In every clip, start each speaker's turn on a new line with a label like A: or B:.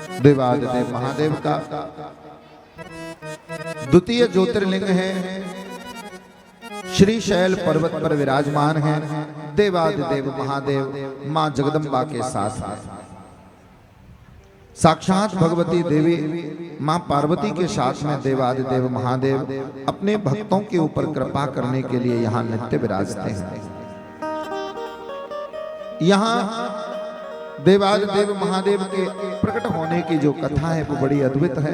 A: देवादिदेव महादेव का द्वितीय ज्योतिर्लिंग है, श्री शैल पर्वत पर विराजमान है। देवादिदेव महादेव मां जगदम्बा के साथ है। साक्षात भगवती देवी मां पार्वती के साथ में देवादिदेव महादेव अपने भक्तों के ऊपर कृपा करने के लिए यहाँ नित्य विराजते हैं। यहाँ देवादिदेव महादेव के प्रकट होने की जो कथा है वो बड़ी अद्भुत है।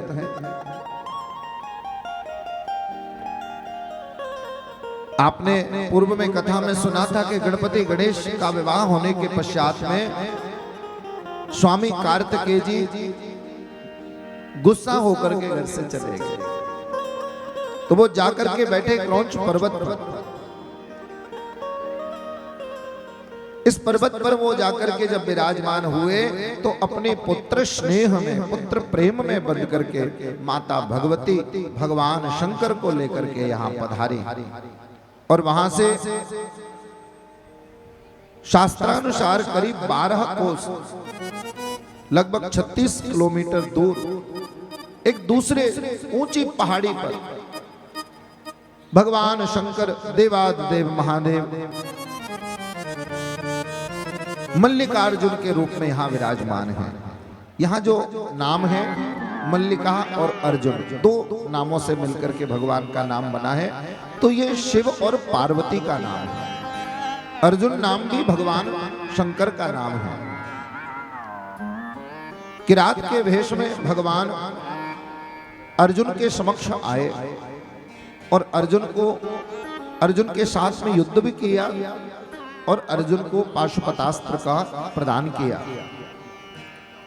A: आपने पूर्व में कथा में सुना था कि गणपति गणेश का विवाह होने के पश्चात में स्वामी कार्तिकेय जी गुस्सा होकर के घर से चले गए। तो वो जाकर के बैठे क्रौंच पर्वत पर। इस पर्वत पर वो जाकर के जब विराजमान हुए तो अपने पुत्र स्नेह में, पुत्र प्रेम में बंध करके माता भगवती भगवान शंकर को लेकर के यहाँ पधारी और वहां से शास्त्रानुसार करीब 12 कोस लगभग 36 किलोमीटर दूर एक दूसरे ऊंची पहाड़ी पर भगवान शंकर देवादिदेव महादेव मल्लिकार्जुन के रूप में यहां विराजमान है। यहां जो नाम है मल्लिका और अर्जुन, दो नामों से मिलकर के भगवान का नाम बना है। तो ये शिव और पार्वती का नाम है। अर्जुन नाम भी भगवान शंकर का नाम है। किरात के वेश में भगवान अर्जुन के समक्ष आए और अर्जुन के साथ में युद्ध भी किया और अर्जुन को पाशुपतास्त्र का प्रदान किया।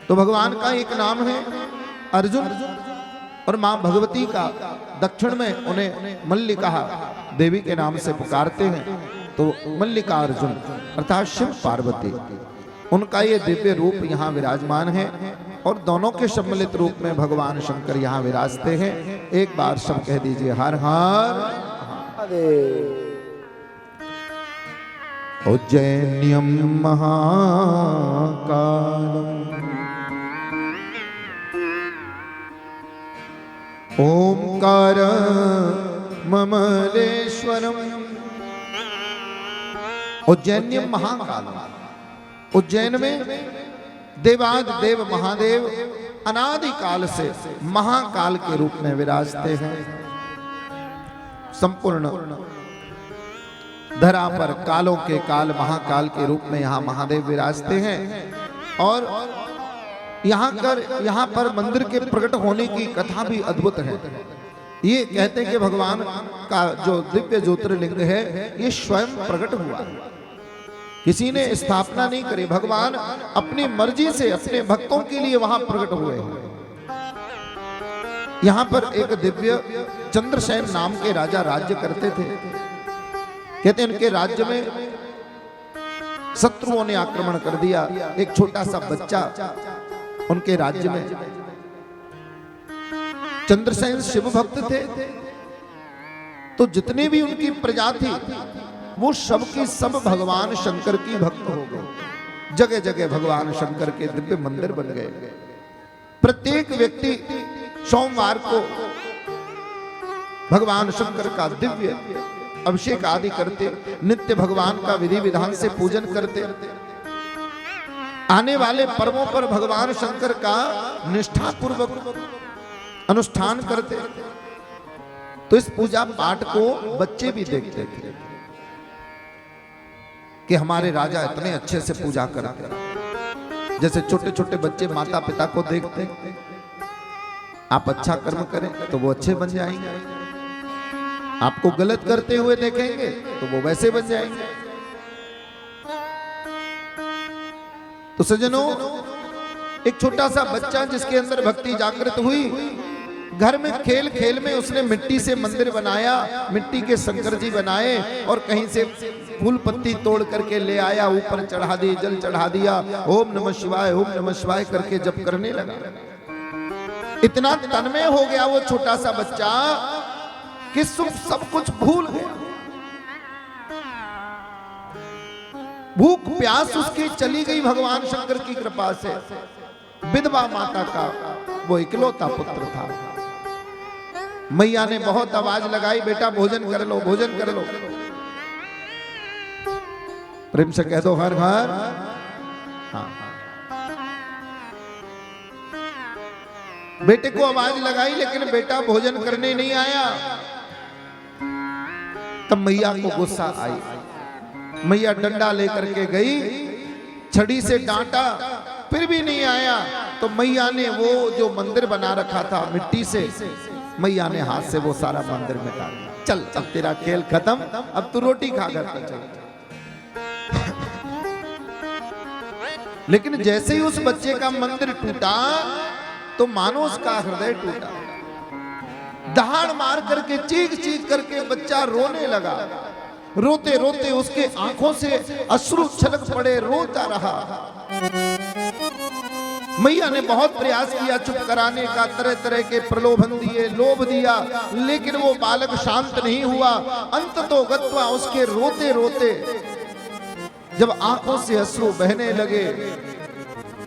A: तो भगवान का एक नाम है अर्जुन और मां भगवती का दक्षिण में उन्हें मल्लिका देवी के नाम से पुकारते हैं। तो मल्लिका अर्जुन अर्थात शिव पार्वती, उनका ये दिव्य रूप यहाँ विराजमान है और दोनों के सम्मिलित रूप में भगवान शंकर यहाँ विराजते हैं। एक बार सब कह दीजिए हर हर महादेव। उज्जैन्यं महाकालम् ओंकार ममलेश्वरम्। उज्जैन्यं महाकालम्, उज्जैन में देवादिदेव महादेव अनादिकाल से महाकाल के रूप में विराजते हैं। संपूर्ण धरा पर कालों के काल महाकाल के रूप में यहाँ महादेव विराजते हैं। और यहाँ पर मंदिर के प्रकट होने की कथा भी अद्भुत है। ये कहते हैं कि भगवान का जो दिव्य ज्योतिर्लिंग है ये स्वयं प्रकट हुआ, किसी ने स्थापना नहीं करी। भगवान अपनी मर्जी से अपने भक्तों के लिए वहां प्रकट हुए हैं। यहाँ पर एक दिव्य चंद्रसेन नाम के राजा राज्य करते थे। कहते हैं उनके राज्य में शत्रुओं ने आक्रमण कर दिया। एक छोटा सा बच्चा उनके राज्य में, चंद्रसेन शिव भक्त थे। तो जितने भी उनकी प्रजा थी वो सब की सब भगवान शंकर की भक्त हो गए। जगह जगह भगवान शंकर के दिव्य मंदिर बन गए। प्रत्येक व्यक्ति सोमवार को भगवान शंकर का दिव्य अभिषेक आदि करते, नित्य भगवान का विधि विधान से पूजन करते। आने वाले पर्वों पर भगवान शंकर का निष्ठा पूर्वक अनुष्ठान करते। तो इस पूजा पाठ को बच्चे भी देखते थे कि हमारे राजा इतने अच्छे से पूजा करते। जैसे छोटे छोटे बच्चे माता पिता को देखते, आप अच्छा कर्म करें तो वो अच्छे बन जाएंगे, आपको गलत करते हुए देखेंगे तो वो वैसे बन जाएंगे। तो सज्जनों, एक छोटा सा बच्चा जिसके अंदर भक्ति जागृत हुई, घर में खेल खेल में उसने मिट्टी से मंदिर बनाया, मिट्टी के शंकर जी बनाए और कहीं से फूल पत्ती तोड़ करके ले आया, ऊपर चढ़ा दी, जल चढ़ा दिया, ओम नमः शिवाय करके जप करने लगा। इतना तन्मय हो गया वो छोटा सा बच्चा कि सब कुछ भूल गया। भूख प्यास उसकी चली गई भगवान शंकर की कृपा से। विधवा माता का वो इकलौता पुत्र था। मैया ने बहुत आवाज लगाई, बेटा भोजन कर लो, भोजन कर लो। प्रेम से कह दो हर घर। हाँ, बेटे को आवाज लगाई लेकिन बेटा भोजन करने नहीं आया। तब मैया को गुस्सा आई। मैया डंडा लेकर के गई, छड़ी से डांटा, फिर भी नहीं आया। तो मैया ने वो जो मंदिर बना रखा था मिट्टी से, मैया ने हाथ से वो सारा मंदिर मिटा दिया। चल अब तेरा खेल खत्म, अब तू रोटी खा कर चल। लेकिन जैसे ही उस बच्चे का मंदिर टूटा तो मानो उसका हृदय टूटा। दहाड़ मार करके चीख चीख करके बच्चा रोने लगा। रोते रोते उसके आंखों से अश्रु छलक पड़े, रोता रहा। मैया ने बहुत प्रयास किया चुप कराने का, तरह तरह के प्रलोभन दिए, लोभ दिया, लेकिन वो बालक शांत नहीं हुआ। अंततोगत्वा उसके रोते रोते जब आंखों से अश्रु बहने लगे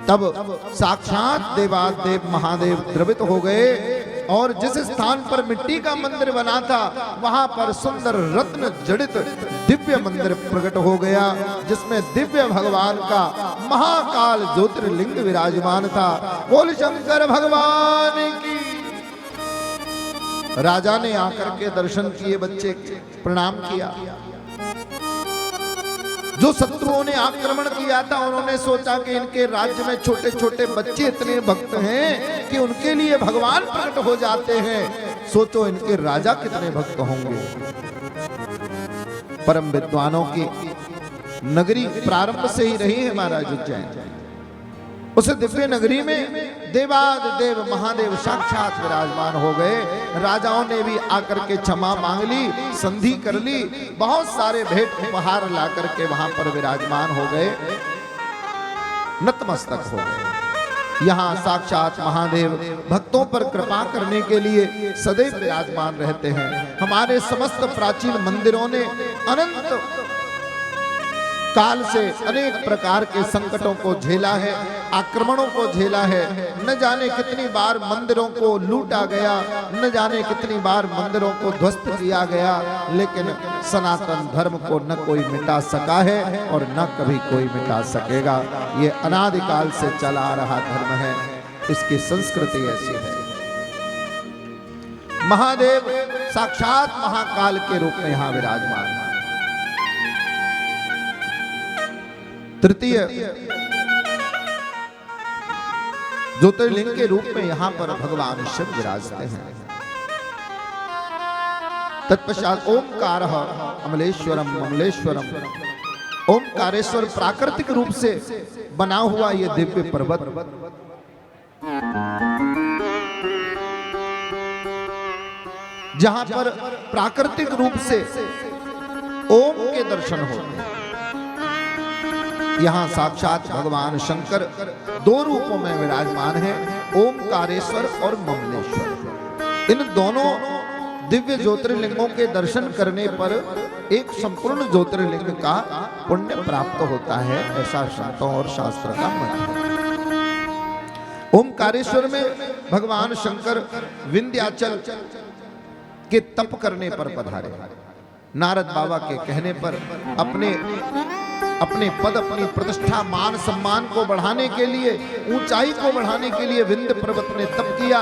A: तब साक्षात देवादेव महादेव द्रवित हो गए और जिस स्थान पर मिट्टी का मंदिर बना था वहां पर सुंदर रत्न जड़ित दिव्य मंदिर प्रकट हो गया, जिसमें दिव्य भगवान का महाकाल ज्योतिर्लिंग विराजमान था। बोल शंकर भगवान की। राजा ने आकर के दर्शन किए, बच्चे प्रणाम किया। जो शत्रुओं ने आक्रमण किया था उन्होंने सोचा कि इनके राज्य में छोटे छोटे बच्चे इतने भक्त हैं कि उनके लिए भगवान प्रकट हो जाते हैं। सोचो इनके राजा कितने भक्त होंगे। परम विद्वानों की नगरी प्रारंभ से ही रही है महाराज उज्जैन। उस दिव्य नगरी में देवादिदेव महादेव साक्षात विराजमान हो गए। राजाओं ने भी आकर के क्षमा मांग ली, संधि कर ली, बहुत सारे भेंट उपहार ला करके वहां पर विराजमान हो गए, नतमस्तक हो गए। यहाँ साक्षात महादेव भक्तों पर कृपा करने के लिए सदैव विराजमान रहते हैं। हमारे समस्त प्राचीन मंदिरों ने अनंत काल से अनेक प्रकार के संकटों को झेला है, आक्रमणों को झेला है। न जाने कितनी बार मंदिरों को लूटा गया, न जाने कितनी बार मंदिरों को ध्वस्त किया गया, लेकिन सनातन धर्म को न कोई मिटा सका है और न कभी कोई मिटा सकेगा। ये अनादिकाल से चला आ रहा धर्म है, इसकी संस्कृति ऐसी है। महादेव साक्षात महाकाल के रूप में यहाँ विराजमान है। तृतीय ज्योतिर्लिंग के रूप में यहां पर भगवान शिव विराजते हैं। तत्पश्चात ओमकार अमलेश्वरम ममलेश्वरम। ओमकारेश्वर प्राकृतिक रूप से बना हुआ ये दिव्य पर्वत जहां पर प्राकृतिक रूप से ओम के दर्शन होते हैं। यहाँ साक्षात भगवान शंकर दो रूपों में विराजमान है, ओमकारेश्वर और ममलेश्वर। इन दोनों दिव्य ज्योतिर्लिंगों के दर्शन करने पर एक संपूर्ण ज्योतिर्लिंग का पुण्य प्राप्त होता है, ऐसा संतों और शास्त्र का मत है। ओमकारेश्वर में भगवान शंकर विंध्याचल के तप करने पर पधारे। नारद बाबा के कहने पर अपने पद, अपनी प्रतिष्ठा, मान सम्मान को बढ़ाने के लिए, ऊंचाई को बढ़ाने के लिए विंध्य पर्वत ने तप किया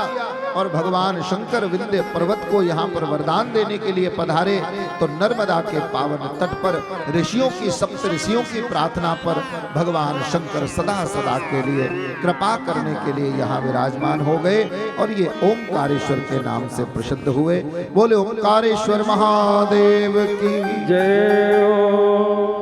A: और भगवान शंकर विंध्य पर्वत को यहाँ पर वरदान देने के लिए पधारे। तो नर्मदा के पावन तट पर ऋषियों की, सप्त ऋषियों की प्रार्थना पर भगवान शंकर सदा सदा के लिए कृपा करने के लिए यहाँ विराजमान हो गए और ये ओमकारेश्वर के नाम से प्रसिद्ध हुए। बोले ओमकारेश्वर महादेव की जय।